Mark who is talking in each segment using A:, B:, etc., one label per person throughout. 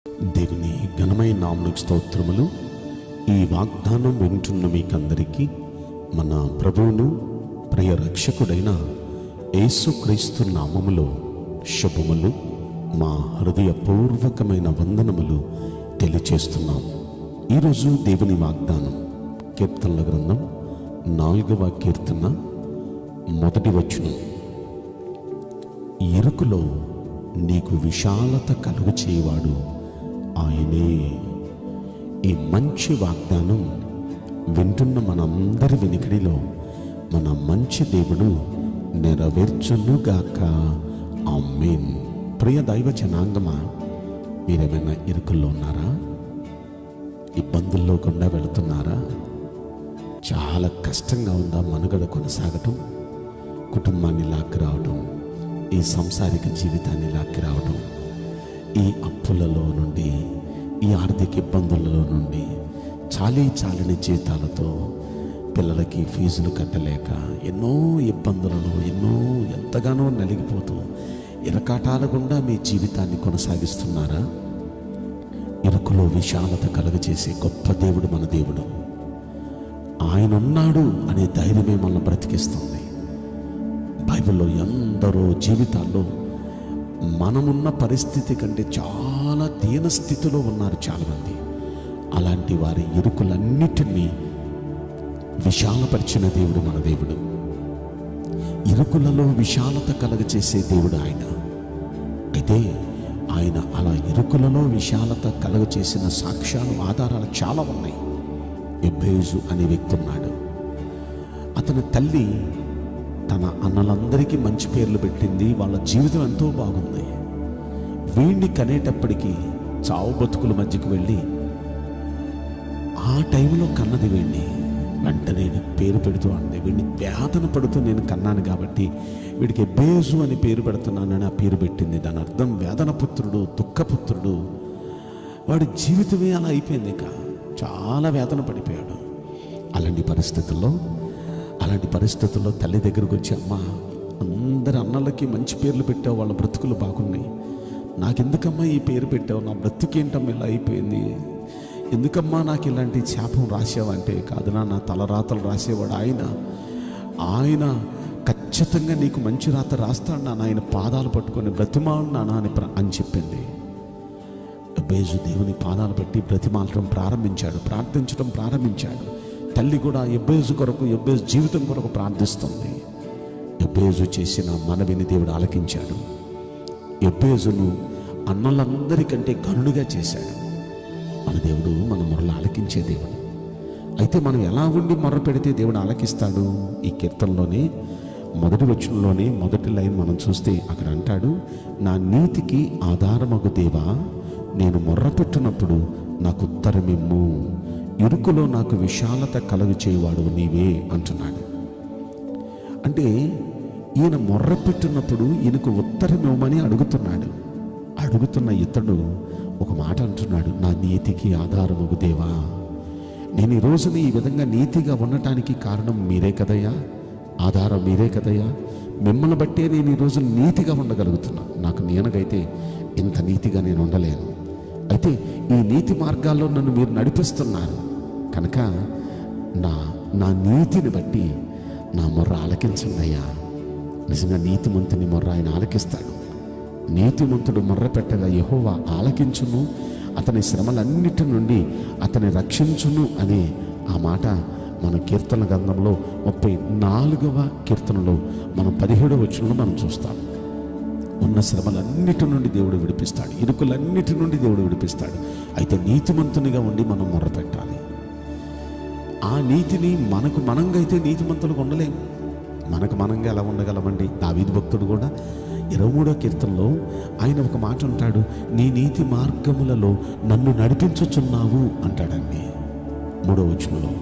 A: దేవుని ఘనమైన నామమునకు స్తోత్రములు. ఈ వాగ్దానం వింటున్న మీకందరికీ మన ప్రభువును ప్రియ రక్షకుడైన యేసుక్రీస్తు నామములో శుభములు, మా హృదయపూర్వకమైన వందనములు తెలియచేస్తున్నాం. ఈరోజు దేవుని వాగ్దానం కీర్తనల గ్రంథం 4వ కీర్తన 1వ వచనం. ఇరుకులో నీకు విశాలత కలుగు చేయవాడు ఆయనే. ఈ మంచి వాగ్దానం వింటున్న మనందరి వినికిడిలో మన మంచి దేవుడు నెరవేర్చునుగాక. ఆమేన్. ప్రియ దైవ జనాంగమా, మీరేమైనా ఇరుకుల్లో ఉన్నారా? ఇబ్బందుల్లో గుండా వెళుతున్నారా? చాలా కష్టంగా ఉందా మనుగడ కొనసాగటం? కుటుంబాన్ని లాక్కి రావడం, ఈ సంసారిక జీవితాన్ని లాక్కి రావడం, ఈ అప్పులలో నుండి, ఈ ఆర్థిక ఇబ్బందులలో నుండి, చాలని జీతాలతో పిల్లలకి ఫీజులు కట్టలేక ఎన్నో ఇబ్బందులను ఎంతగానో నలిగిపోతూ ఇరకాటాల గుండా మీ జీవితాన్ని కొనసాగిస్తున్నారా? ఇరుకులో విశాలత కలుగజేసే గొప్ప దేవుడు మన దేవుడు. ఆయన ఉన్నాడు అనే ధైర్యమే మనల్ని బ్రతికిస్తుంది. బైబిల్లో ఎందరో జీవితాల్లో మనమున్న పరిస్థితి కంటే చాలా దీన స్థితిలో ఉన్నారు చాలామంది. అలాంటి వారి ఇరుకులన్నిటినీ విశాలపరిచిన దేవుడు మన దేవుడు. ఇరుకులలో విశాలత కలగచేసే దేవుడు ఆయన. అయితే ఆయన అలా ఇరుకులలో విశాలత కలగచేసిన సాక్ష్యాలు, ఆధారాలు చాలా ఉన్నాయి. ఎబ్బేజు అనే వ్యక్తి ఉన్నాడు. అతని తల్లి తన అన్నలందరికీ మంచి పేర్లు పెట్టింది. వాళ్ళ జీవితం ఎంతో బాగుంది. వీడిని కనేటప్పటికీ చావు బతుకుల మధ్యకు వెళ్ళి ఆ టైంలో కన్నది వీడిని. వెంటనే పేరు పెడుతూ అంది. వీడిని వేదన పడుతూ నేను కన్నాను కాబట్టి వీడికి ఎబ్బేజు అని పేరు పెడుతున్నానని ఆ పేరు పెట్టింది. దాని అర్థం వేదన పుత్రుడు, దుఃఖపుత్రుడు. వాడి జీవితమే అలా అయిపోయింది. ఇక చాలా వేదన పడిపోయాడు. అలాంటి పరిస్థితుల్లో తల్లి దగ్గరకు వచ్చి, అమ్మా, అందరి అన్నలకి మంచి పేర్లు పెట్టావు, వాళ్ళ బ్రతుకులు బాగున్నాయి, నాకెందుకమ్మా ఈ పేరు పెట్టావు? నా బ్రతుకేంటమ్మా ఇలా అయిపోయింది? ఎందుకమ్మా నాకు ఇలాంటి శాపం రాసావంటే, కాదు నా తలరాతలు రాసేవాడు ఆయన ఖచ్చితంగా నీకు మంచి రాత రాస్తాడు నాన్న, ఆయన పాదాలు పట్టుకొని బ్రతిమాలు నాన్న అని చెప్పింది. ఎబ్బేజు దేవుని పాదాలు పెట్టి బ్రతిమాలటం ప్రారంభించాడు, ప్రార్థించడం ప్రారంభించాడు. తల్లి కూడా ఎబ్బేజు జీవితం కొరకు ప్రార్థిస్తుంది. ఎబ్బేజు చేసిన మనవిని దేవుడు ఆలకించాడు. ఎబ్బేజును అన్నలందరికంటే గనుడుగా చేశాడు. మన దేవుడు మన మొరలు ఆలకించే దేవుడు. అయితే మనం ఎలా ఉండి మొర్ర పెడితే దేవుడు ఆలకిస్తాడు? ఈ కీర్తనలోనే 1వ వచనంలోనే మొదటి లైన్ మనం చూస్తే అక్కడ అంటాడు, నా నీతికి ఆధారమగు దేవా, నేను మొర్ర పెట్టినప్పుడు నాకు ఉత్తరమిమ్ము, ఇరుకులో నాకు విశాలత కలుగు చేయవాడు నీవే అంటున్నాడు. అంటే ఈయన మొర్ర పెట్టినప్పుడు ఈయనకు ఉత్తరం ఇవ్వమని అడుగుతున్న ఇతడు ఒక మాట అంటున్నాడు, నా నీతికి ఆధారమగు దేవా. నేను ఈ రోజున ఈ విధంగా నీతిగా ఉండటానికి కారణం మీరే కదయ్యా, ఆధారం మీరే కదయ్యా. మిమ్మల్ని బట్టే నేను ఈరోజు నీతిగా ఉండగలుగుతున్నా. నాకు నేనగైతే ఇంత నీతిగా నేను ఉండలేను. అయితే ఈ నీతి మార్గాల్లో నన్ను మీరు నడిపిస్తున్నారు కనుక నా నీతిని బట్టి నా మొర్ర ఆలకించండి అయ్యా. నిజంగా నీతిమంతుని మొర్ర ఆయన ఆలకిస్తాడు. నీతిమంతుడు మొర్ర పెట్టగా యెహోవా ఆలకించును, అతని శ్రమలన్నిటి నుండి అతని రక్షించును అనే ఆ మాట మన కీర్తన గ్రంథంలో 34వ కీర్తనలో మనం 17వ వచనంలో మనం చూస్తాం. ఉన్న శ్రమలన్నిటి నుండి దేవుడు విడిపిస్తాడు, ఇరుకులన్నిటి నుండి దేవుడు విడిపిస్తాడు. అయితే నీతిమంతునిగా ఉండి మనం మొర్ర పెట్టాలి. ఆ నీతిని మనంగా అయితే నీతిమంతులుగా ఉండలేము. మనంగా ఎలా ఉండగలమండి? దావీదు భక్తుడు కూడా 23వ కీర్తనలో ఆయన ఒక మాట అంటాడు, నీ నీతి మార్గములలో నన్ను నడిపించుచున్నావు అంటాడండి 3వ వచనంలో.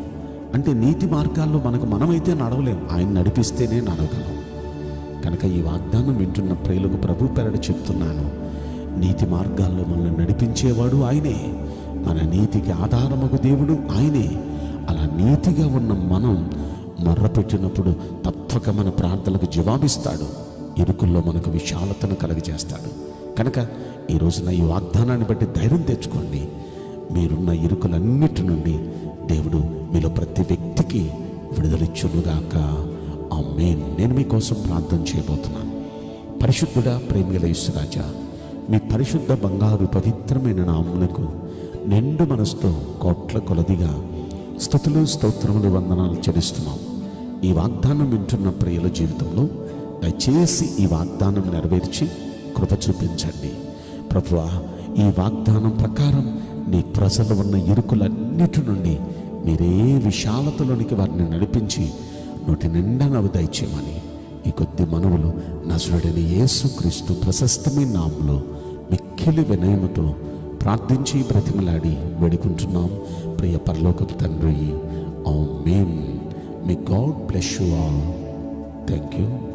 A: అంటే నీతి మార్గాల్లో మనమైతే నడవలేము, ఆయన నడిపిస్తేనే నడవగలం. కనుక ఈ వాగ్దానం వింటున్న ప్రియులకు ప్రభు పేరట చెప్తున్నాను, నీతి మార్గాల్లో మనల్ని నడిపించేవాడు ఆయనే, మన నీతికి ఆధారమగు దేవుడు ఆయనే. అలా నీతిగా ఉన్న మనం మొర్ర పెట్టినప్పుడు తప్పక మన ప్రార్థనలకు జవాబిస్తాడు. ఇరుకుల్లో మనకు విశాలతను కలుగజేస్తాడు. కనుక ఈ రోజున ఈ వాగ్దానాన్ని బట్టి ధైర్యం తెచ్చుకోండి. మీరున్న ఇరుకులన్నిటి నుండి దేవుడు మీలో ప్రతి వ్యక్తికి విడుదలిచ్చునుగాక. ఆమేన్. నేను మీకోసం ప్రార్థన చేయబోతున్నాను. పరిశుద్ధుడా, ప్రేమిగల యేసురాజా, మీ పరిశుద్ధ బంగారు పవిత్రమైన నామమునకు నిండు మనసుతో కోట్ల కొలదిగా స్తుతులు, స్తోత్రములు, వందనాలు చెల్లిస్తున్నాం. ఈ వాగ్దానం వింటున్న ప్రియుల జీవితంలో దయచేసి ఈ వాగ్దానం నెరవేర్చి కృప చూపించండి ప్రభువా. ఈ వాగ్దానం ప్రకారం నీ ప్రజలు ఉన్న ఇరుకులన్నిటి నుండి మీరే విశాలతలోనికి వారిని నడిపించి నోటి నిండా నవ్వు దయచేయమని ఈ కొద్ది మనవులు నజరుడైన యేసుక్రీస్తు ప్రశస్తమైన నామములో మిక్కిలి వినయముతో ప్రార్థించి బ్రతిమలాడి వేడుకుంటున్నాం ప్రియ పరలోకపు తండ్రి. Amen. May God bless you all. Thank you.